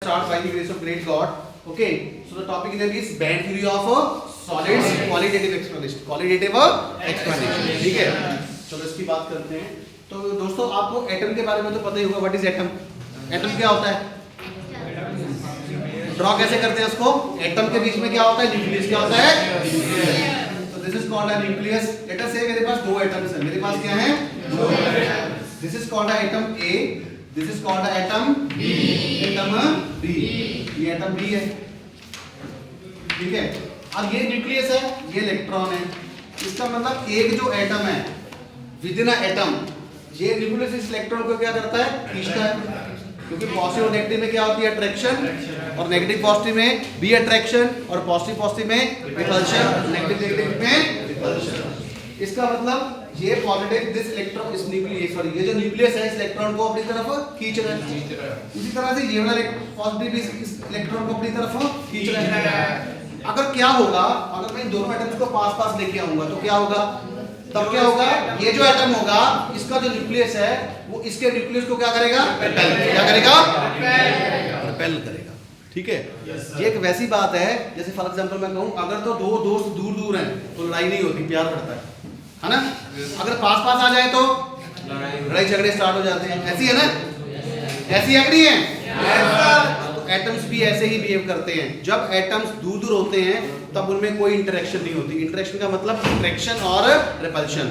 start by the grace of great God. Okay, so the topic name is band theory of solids, qualitative explanation. Qualitative explanation. ठीक है, चलो इसकी बात करते हैं. तो दोस्तों आपको एटम के बारे में तो पता ही होगा. What is atom? एटम क्या होता है? ड्रॉ कैसे करते हैं उसको? एटम के बीच में क्या होता है? न्यूक्लियस. क्या होता है? तो this is called a nucleus. Let us से मेरे पास दो एटम्स हैं. मेरे पास क्या है? दो atom. This is called a atom A. This is called a atom B. Atom B. ये एटम B है. ठीक है. अब ये न्यूक्लियस है, ये इलेक्ट्रॉन है. इसका मतलब एक जो एटम है विद इन अ एटम, ये न्यूक्लियस इस इलेक्ट्रॉन को क्या करता है? खींचता है. क्योंकि पॉजिटिव और नेगेटिव में क्या होती है? अट्रैक्शन. और नेगेटिव पॉजिटिव में भी अट्रैक्शन और पॉजिटिव पॉजिटिव में रिपल्शन. नेगेटिव नेगेटिव में रिपल्शन. इसका मतलब ये पॉजिटिव दिस इलेक्ट्रॉन इस न्यूक्लियस, सॉरी ये जो न्यूक्लियस है इस इलेक्ट्रॉन को अपनी तरफ खींच रहा है. इसी तरह से ये वाला पॉजिटिव इस इलेक्ट्रॉन को अपनी तरफ खींच रहा है. अगर क्या होगा, अगर मैं इन दोनों एटम्स को पास पास लेके आऊंगा तो क्या होगा? तब क्या होगा? ये जो एटम होगा इसका जो न्यूक्लियस है वो इसके न्यूक्लियस को क्या करेगा? क्या करेगा? रिपेल करेगा. ठीक है. ये एक वैसी बात है जैसे फॉर एग्जांपल मैं कहूं अगर तो दो दोस्त दूर दूर हैं तो लड़ाई नहीं होती, प्यार बढ़ता है ना. अगर पास पास आ जाए तो लड़ाई झगड़े स्टार्ट हो जाते हैं. ऐसी है ना? ऐसी है कि नहीं है? एटम्स भी ऐसे ही बिहेव करते हैं. जब एटम्स दूर दूर होते हैं तब उनमें कोई इंटरेक्शन नहीं होती. इंटरेक्शन का मतलब अट्रैक्शन और रिपल्शन.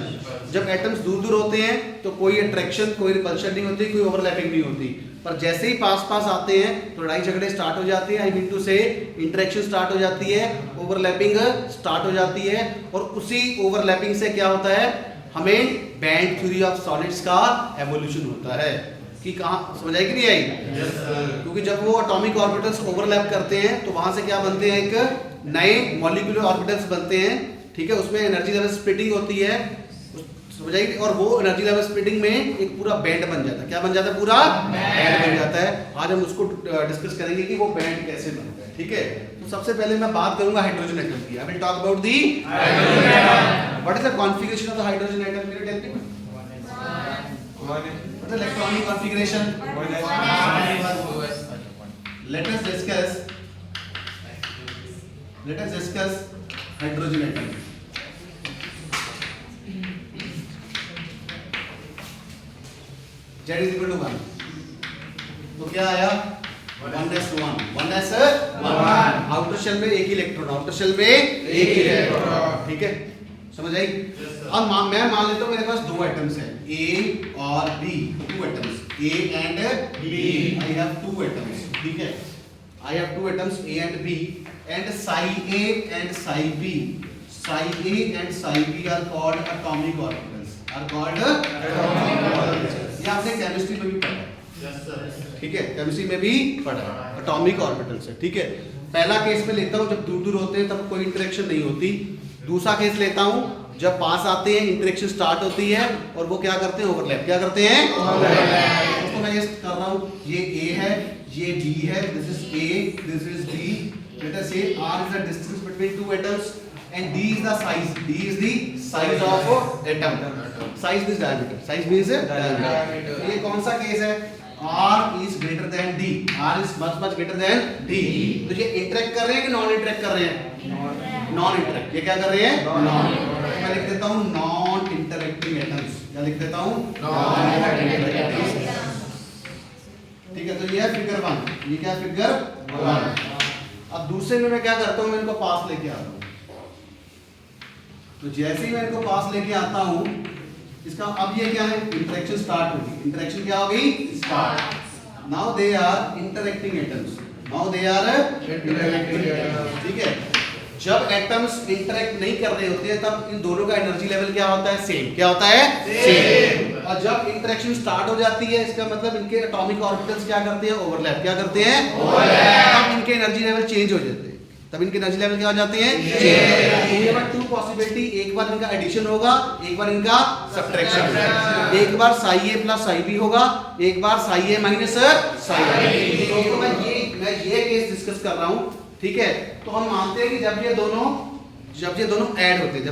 जब एटम्स दूर दूर होते हैं तो कोई अट्रैक्शन कोई रिपल्शन नहीं होती, कोई ओवरलैपिंग नहीं होती. पर जैसे ही पास पास आते हैं तो लड़ाई झगड़े स्टार्ट हो जाती है. आई मीन टू से इंटरेक्शन स्टार्ट हो जाती है, ओवरलैपिंग स्टार्ट हो जाती है. और उसी ओवरलैपिंग से क्या होता है? हमें बैंड थ्योरी ऑफ सॉलिड्स का एवोल्यूशन होता है. कि कहाँ समझ आई कि नहीं आई? क्योंकि जब वो एटॉमिक ऑर्बिटल्स ओवरलैप करते हैं तो वहां से क्या बनते हैं? एक नए मॉलिक्यूलर ऑर्बिटल्स बनते हैं. ठीक है. उसमें एनर्जी लेवल स्प्लिटिंग होती है. समझ आई? और वो एनर्जी लेवल स्प्लिटिंग में एक पूरा बैंड बन जाता है. क्या बन जाता है? पूरा बैंड बन जाता है. आज हम उसको डिस्कस करेंगे कि वो बैंड कैसे बनता है. ठीक है. तो सबसे पहले मैं बात करूंगा हाइड्रोजन एटम की. I will talk about the hydrogen atom. What is the configuration of the hydrogen atom? Can you tell me? What is electronic configuration? Let us discuss hydrogen atom. Z is equal to 1. तो क्या आया? 1s1. Outer shell में एक ही electron. Outer shell में एक ही electron. ठीक है. समझ आई? अब मैं मान लेता हूँ मेरे पास दो एटम्स हैं A और B. Two atoms A and B. I have two atoms. ठीक है. I have two atoms A and B and psi A and psi B. Psi A and psi B are called atomic orbitals. ये आपने chemistry में भी पढ़ा है. Yes sir. ठीक है. केमिस्ट्री में भी पढ़ा है. एटॉमिक ऑर्बिटल्स है. ठीक है. पहला केस में लेता हूँ जब दूर दूर होते हैं तब कोई इंटरेक्शन नहीं होती. दूसरा केस लेता हूं जब पास आते हैं इंटरेक्शन स्टार्ट होती है और वो क्या करते हैं? ओवरलैप. क्या करते हैं? ओवरलैप. तो मैं ये कर रहा हूं. ये A है, ये B है. This is A, this is B. Let us से R is the distance between two atoms and D is the size. D is the size of atom. Size means diameter. Size means diameter. ये कौन सा case है? R is greater than D. R is much greater than D. तो ये interact कर रहे हैं कि नॉन इंटरेक्ट कर रहे हैं? Non interact. ये क्या कर रहे हैं? नॉन. मैं लिख देता हूँ नॉन इंटरेक्टिंग एटम्स. क्या लिख देता हूँ? Non interacting. ठीक है. तो ये है फिगर 1. ये क्या? फिगर 1. अब दूसरे में मैं क्या करता हूँ? मैं इनको पास लेके आता हूँ. तो जैसे ही मैं इनको पास लेके आता हूँ इसका अब ये क्या है? इंटरेक्शन स्टार्ट होगी. इंटरेक्शन क्या हो गई? Start. Now they are interacting atoms. Now they are interacting atoms. ठीक है. जब एटम्स इंटरेक्ट नहीं कर रहे होते हैं तब इन दोनों का एनर्जी लेवल क्या होता है? सेम. क्या होता है? सेम. और जब इंटरेक्शन स्टार्ट हो जाती है इसका मतलब इनके एटॉमिक ऑर्बिटल्स क्या करते हैं? ओवरलैप. क्या करते हैं? ओवरलैप. तब इनके एनर्जी लेवल चेंज हो जाते हैं. तब इनके एनर्जी लेवल क्या हो जाते हैं? चेंज. ये बार टू पॉसिबिलिटी. एक बार इनका एडिशन होगा, एक बार इनका सब्ट्रैक्शन होगा. एक बार psi A plus psi B होगा, एक बार psi A minus psi B. तो मैं ये केस डिस्कस कर रहा हूँ. ठीक है. तो हम मानते हैं कि जब ये दोनों ऐड होते हैं,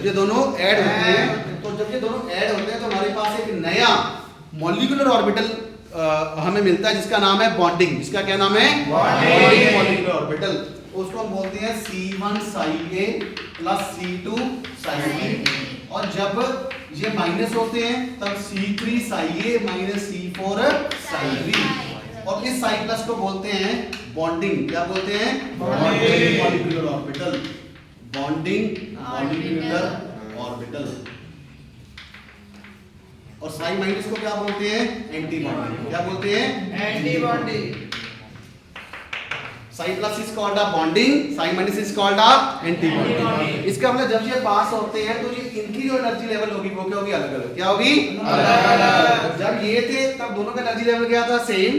तो जब ये दोनों ऐड होते हैं तो हमारे पास एक नया मॉलिक्यूलर ऑर्बिटल हमें मिलता है जिसका नाम है बॉन्डिंग। जिसका क्या नाम है? Bonding molecular orbital. उसको हम बोलते हैं C1 psi A plus C2 psi B। और जब ये माइनस होते हैं तब C3 psi A minus C4 psi B। और इस psi प्लस को बोलते हैं बॉन्डिंग। क्या बोलते हैं? Bonding molecular orbital. Bonding molecular orbital. और साई माइनस को क्या बोलते हैं? Anti bonding. क्या बोलते हैं? Anti bonding. Sai plus is called a bonding, Sai minus is called a anti bonding. इसका मतलब जब ये पास होते हैं तो ये इनकी जो एनर्जी लेवल होगी वो क्या होगी? अलग अलग। क्या होगी? अलग अलग। जब ये थे तब दोनों का एनर्जी लेवल क्या था? सेम।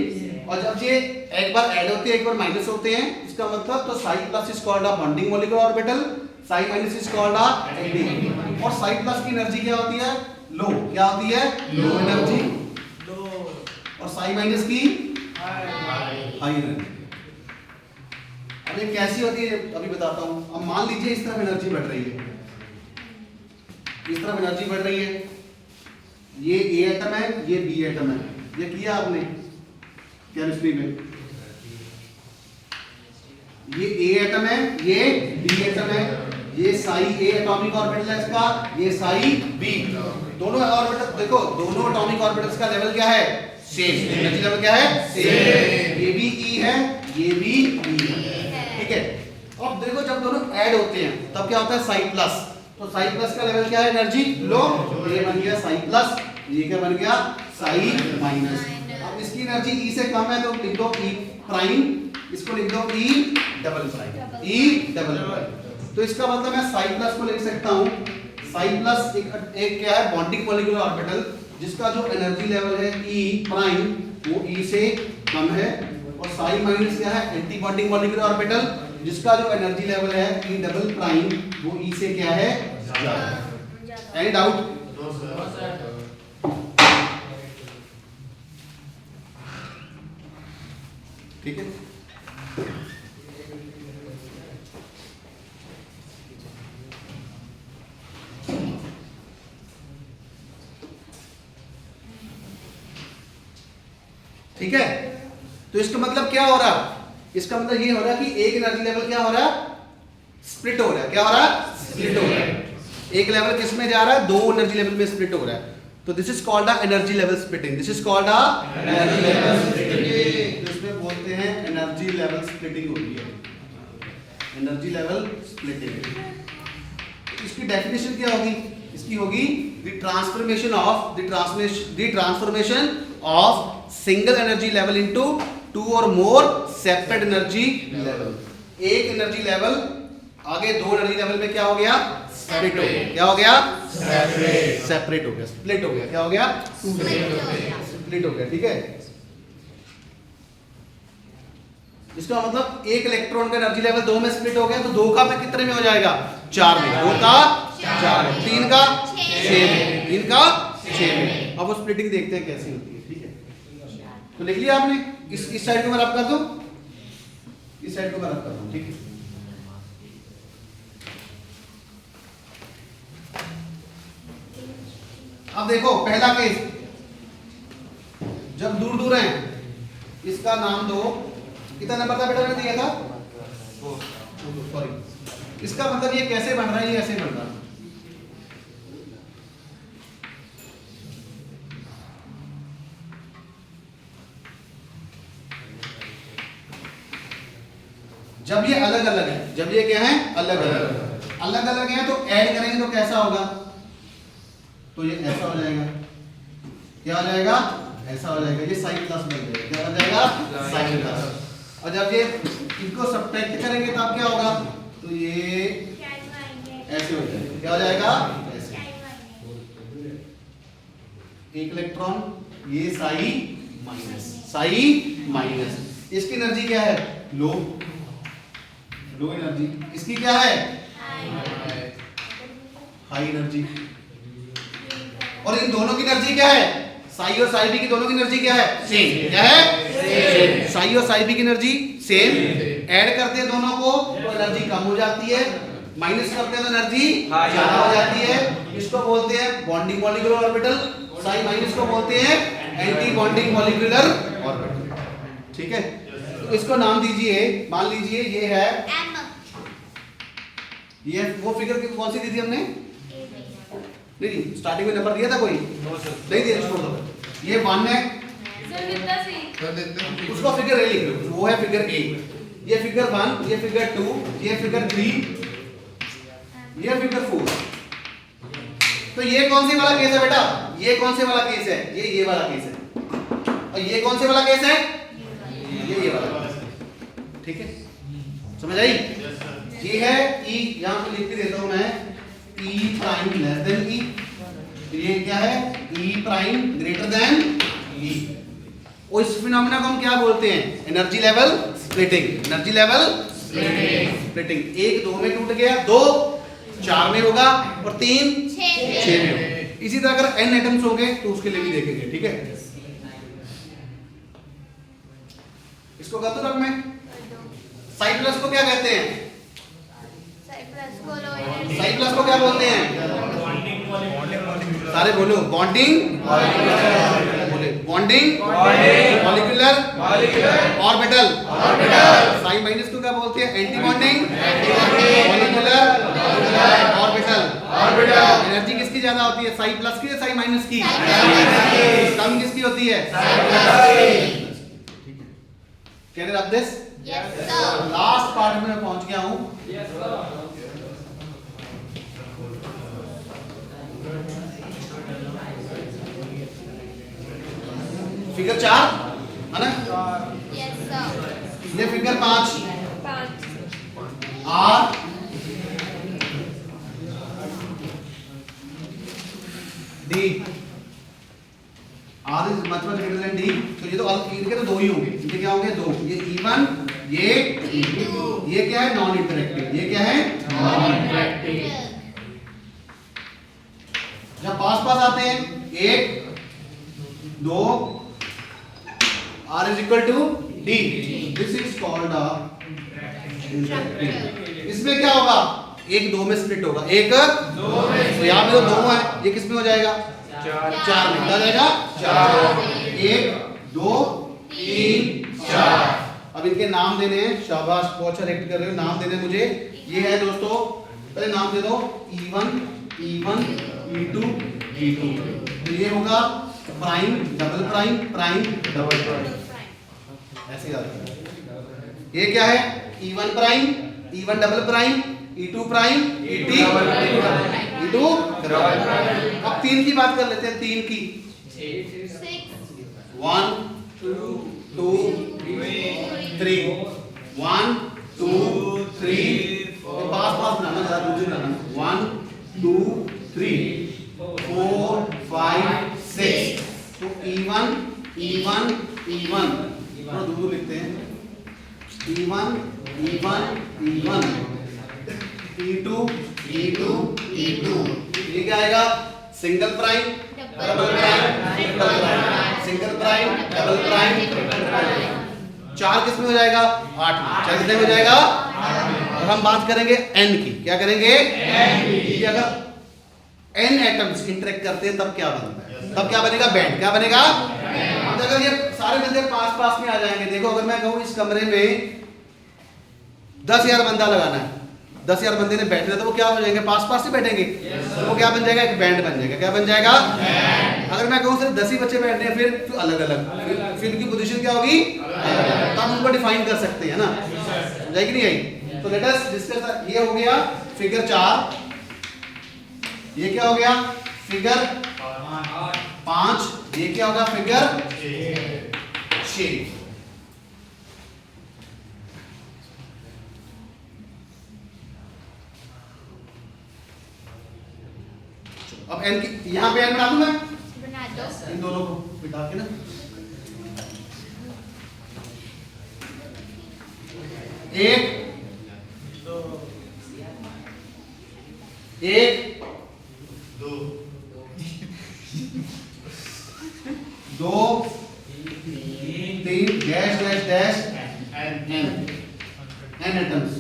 और जब ये एक बार ऐड होते हैं एक बार माइनस होते हैं, इसका मतलब तो Sai plus is called a bonding molecular orbital, Sai minus is called a anti. और साई प्लस की एनर्जी क्या होती है? लो। क्या होती है? Low energy. और साई माइनस की हाई एनर्जी। अब ये कैसी होती है अभी बताता हूं। अब मान लीजिए इस तरफ एनर्जी बढ़ रही है, इस तरफ एनर्जी बढ़ रही है। ये ए एटम है, ये बी एटम है। ये किया आपने केमिस्ट्री में। ये ए एटम है, ये बी एटम है। ये साई ए एटॉमिक ऑर्बिटल है इसका, ये साई बी। दोनों ऑर्बिटल देखो, दोनों एटॉमिक ऑर्बिटल्स का लेवल क्या है? सेम। एनर्जी लेवल क्या है? सेम। ये भी ई है, ये भी ई है। ठीक है। अब देखो जब दोनों ऐड होते हैं तब क्या होता है? साई प्लस। तो साई प्लस का लेवल क्या है? Energy low. ये बन गया साई प्लस, ये क्या बन गया? साई माइनस। अब इसकी एनर्जी ई से कम है तो लिख दो ई प्राइम, इसको लिख दो E double prime, E double prime. तो इसका मतलब मैं साई प्लस को लिख सकता हूं, साई प्लस एक क्या है? बॉन्डिंग मॉलिक्यूलर ऑर्बिटल जिसका जो एनर्जी लेवल है ई प्राइम वो ई से कम है। और साई माइनस क्या है? एंटी बॉन्डिंग मॉलिक्यूलर ऑर्बिटल जिसका जो एनर्जी लेवल है ई डबल प्राइम वो ई से क्या है? ज्यादा। Any doubt? ठीक है। ठीक है। तो इसका मतलब क्या हो रहा है? इसका मतलब ये हो रहा है कि एक एनर्जी लेवल क्या हो रहा है? स्प्लिट हो रहा है। क्या हो रहा है? स्प्लिट हो रहा है। एक लेवल किस में जा रहा है? दो एनर्जी लेवल में स्प्लिट हो रहा है। तो this is called a energy level splitting. This is called a energy level splitting. इसमें बोलते हैं एनर्जी लेवल स्प्लिटिंग हो रही है, एनर्जी लेवल स्प्लिटिंग। इसकी डेफिनेशन क्या होगी? इसकी होगी the transformation of single energy level into two और मोर सेपरेट एनर्जी लेवल। एक एनर्जी लेवल आगे दो एनर्जी लेवल में क्या हो गया? स्प्लिट हो गया। क्या हो गया? सेपरेट हो गया, स्प्लिट हो गया। क्या हो गया? स्प्लिट हो गया। ठीक है। इसका मतलब एक इलेक्ट्रॉन का एनर्जी लेवल दो में स्प्लिट हो गया तो दो का में कितने में हो जाएगा? चार में। दो का चार में, तीन का छह में, तीन का छह में। अब वो स्प्लिटिंग देखते हैं कैसी होती है। ठीक है। तो लिख लिया आपने? इस साइड को मैं रब कर दूं, इस साइड को मैं रब कर दूं। ठीक है। अब देखो पहला केस, जब दूर दूर है इसका नाम दो। कितना नंबर था बेटा मैंने दिया था? सॉरी। इसका मतलब ये कैसे बन रहा है? ये ऐसे बन रहा है। जब ये अलग अलग है, जब ये क्या है? अलग अलग। अलग अलग है तो ऐड करेंगे तो कैसा होगा? तो ये ऐसा हो जाएगा। क्या हो जाएगा? ऐसा हो जाएगा। ये साइन प्लस बन जाएगा। क्या बन जाएगा? Sign plus. और जब ये इनको सब्ट्रैक्ट करेंगे तब क्या होगा? तो ये ऐसे हो जाएगा। क्या हो जाएगा? ऐसे। एक इलेक्ट्रॉन, ये साई माइनस, साई माइनस। इसकी एनर्जी क्या है? लो, लो एनर्जी। इसकी क्या है? High energy. और इन दोनों की एनर्जी क्या है? साई और साई बी की दोनों की एनर्जी क्या है? सेम। क्या है? सेम। साई और साई बी की एनर्जी सेम। ऐड करते हैं दोनों को तो एनर्जी कम हो जाती है, माइनस करते हैं तो एनर्जी ज्यादा हो जाती है। इसको बोलते हैं bonding molecular orbital. Sai minus को बोलते हैं एंटी बॉन्डिंग मॉलिक्यूलर ऑर्बिटल। ठीक है, तो इसको नाम दीजिए, मान लीजिए ये है M, ये वो फिगर कौन सी दी थी हमने? नहीं स्टार्टिंग में नंबर दिया था कोई? नहीं दिया, छोड़ दो। ये 1 है, सर कितना सी? उसको फिगर ए लिख लो, वो है फिगर ए। ये फिगर 1, ये फिगर 2, ये फिगर 3, ये फिगर 4। तो ये कौन सी वाला केस है बेटा? ये कौन से वाला केस है? ये वाला केस है। और ये कौन से वाला केस है? ये वाला। ठीक है, समझ आई? ये है ई, यहां पे लिख के देता हूं मैं, ई प्राइम लेस देन ई। ये क्या है? ई प्राइम ग्रेटर देन ई। और इस फिनोमेना को हम क्या बोलते हैं? Energy level splitting. Energy level splitting. 1 2 में टूट गया, 2 4 में होगा और 3 6 में होगा। इसी तरह अगर n एटम्स होंगे तो उसके लिए भी देखेंगे। ठीक है, इसको कर दो रख में। साई प्लस को क्या कहते हैं? साई प्लस को क्या बोलते हैं? सारे बोलो, बॉन्डिंग बोले, bonding molecular orbital. Sai minus को क्या बोलते हैं? Anti bonding molecular orbital. Energy किसकी ज्यादा होती है? साई प्लस की या साई माइनस की? कम किसकी होती है? Can you rub this? Last part में मैं पहुंच गया हूं। फिगर 4 है ना? ये figure 5 R D. R is much much greater than D. तो ये तो इनके तो 2 ही होंगे। इनके क्या होंगे? 2। ये E1, ये E2। ये क्या है? Non interactive. ये क्या है? Non interactive. जब पास आते हैं 1 2 R is equal to D. This is called a interactive. इसमें क्या होगा? 1 2 में स्प्लिट होगा। 1 2 में, तो यहाँ पे तो 2 है, ये किस में हो जाएगा? 4 में। क्या जाएगा? 4। 1 2 3 4। अब इनके नाम देने हैं। शाबाश, बहुत अच्छा एक्ट कर रहे हो। नाम देने मुझे। ये है दोस्तों, पहले नाम दे दो। E1 E2 E2। तो ये होगा prime double prime prime double prime, ऐसे याद रखना। ये क्या है? E1 prime E1 double prime E2 prime E2 double prime. अब 3 की बात कर लेते हैं। 3 की 1 2 3 1 2 3 पास बनाना, जरा दूसरी बनाना। 1 2 3 4 5 6। तो E1 थोड़ा दूर लिखते हैं। E1 E2 ये क्या आएगा? Single prime double prime single prime double prime. 4 किस में हो जाएगा? 8 में। 4 कितने में हो जाएगा? और हम बात करेंगे n की। क्या करेंगे? n की। अगर n एटम्स इंटरेक्ट करते हैं तब क्या बनता है? तब क्या बनेगा? बैंड। क्या बनेगा? बैंड। अगर ये सारे बंदे पास में आ जाएंगे, देखो अगर मैं कहूँ इस कमरे में 10,000 बंदा लगाना है, 10,000 बंदे ने बैठना है, तो वो क्या हो जाएंगे? पास ही बैठेंगे। तो वो क्या बन जाएगा? एक बैंड बन जाएगा। क्या बन जाएगा? अगर मैं कहूँ सिर्फ 10 ही बच्चे बैठने हैं, फिर अलग अलग, फिर उनकी पोजीशन क्या होगी? तब उनको डिफाइन कर सकते हैं ना, समझाई कि नहीं आई? तो लेट अस डिस्कस। ये हो गया फिगर 4। ये क्या हो गया? फिगर 5। ये क्या होगा? फिगर 6। अब n की यहाँ पे n बना दूं मैं? बना दो। इन दोनों को बिठा के ना। एक 2 3 dash dash dash n atoms.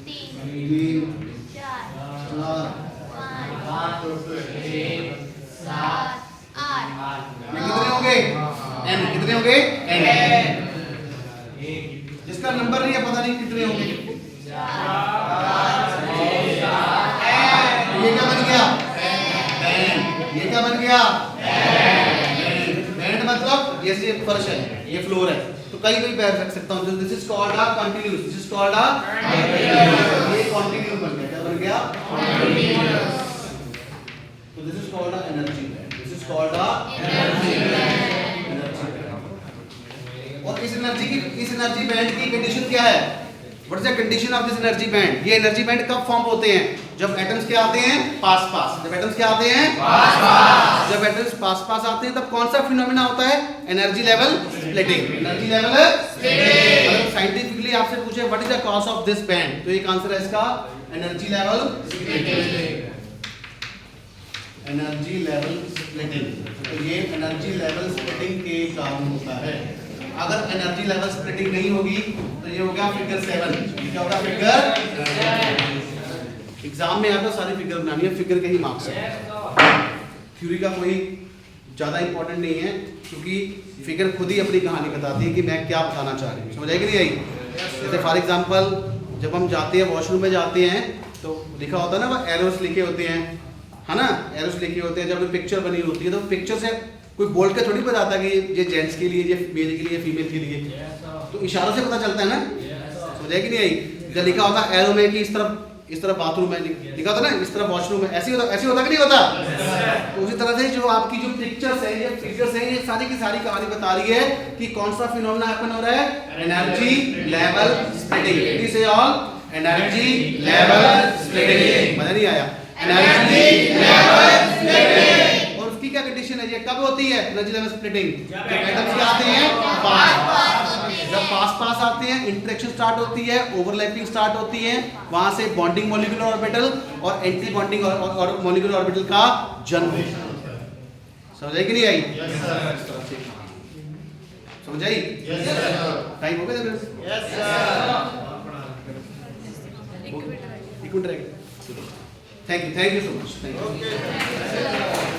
तीन 3 चार 4 पाँच 5 सात आठ कितने होंगे n कितने होंगे n जिसका नंबर नहीं है पता नहीं कितने होंगे ये क्या बन गया बैंड ये क्या बन गया बैंड मतलब ये से फर्श है ये फ्लोर है तो कहीं भी पैर रख सकता हूँ this is called a continuous this is called a ये कंटीन्यूअस बन गया क्या बन गया तो this is called a energy this is called a और इस एनर्जी बैंड की कंडीशन क्या है what is the condition of this energy band ये एनर्जी बैंड कब फॉर्म होते हैं जब एटम्स क्या आते हैं पास पास जब एटम्स क्या आते हैं पास पास जब एटम्स पास पास आते हैं तब कौन सा फिनोमेना होता है energy level splitting energy level splitting अगर साइंटिफिकली आपसे पूछे what is the cause of this band तो एक आंसर है इसका energy level splitting energy level splitting तो ये एनर्जी लेवल स्प्लिटिंग के कारण होता है अगर एनर्जी लेवल स्प्लिटिंग नहीं होगी तो ये हो गया फिगर 7 ये क्या होगा फिगर एग्जाम में आपको सारी फिगर बनानी है फिगर के ही मार्क्स है थ्योरी का कोई ज़्यादा इंपॉर्टेंट नहीं है क्योंकि फिगर खुद ही अपनी कहानी बताती है कि मैं क्या बताना चाह रही हूँ समझ आई कि नहीं आई जैसे फॉर एग्जांपल जब हम जाते हैं वॉशरूम में जाते हैं तो लिखा होता है ना वो एरोस लिखे होते हैं है ना एरोस लिखे होते हैं जब पिक्चर बनी होती है तो पिक्चर से कोई बोल के थोड़ी बताता कि ये जेंट्स के लिए ये मेल के लिए फीमेल के लिए तो इशारों से पता चलता है ना समझ आई कि नहीं आई जब लिखा होता है एरो में कि इस तरफ बाथरूम है लिखा होता ना इस तरफ वॉशरूम है ऐसे होता कि नहीं होता तो उसी तरह से जो आपकी जो पिक्चर्स है ये फिगर्स है ये सारी की सारी कहानी बता रही है कि कौन सा फिनोमेना हैपन हो रहा है energy level splitting it is all energy level splitting मजा नहीं आया एनर्जी लेवल स्प्लिटिंग और उसकी क्या कंडीशन है ये कब होती है एनर्जी लेवल स्प्लिटिंग जब एटम्स क्या आते हैं पास जब पास आते हैं इंटरेक्शन स्टार्ट होती है ओवरलैपिंग स्टार्ट होती है वहां से बॉन्डिंग मॉलिक्यूलर ऑर्बिटल और एंटी बॉन्डिंग और मॉलिक्यूलर ऑर्बिटल का जन्म होता है समझ आई कि नहीं आई समझ आई टाइम हो गया यस सर एक मिनट रहेगा thank you so much thank you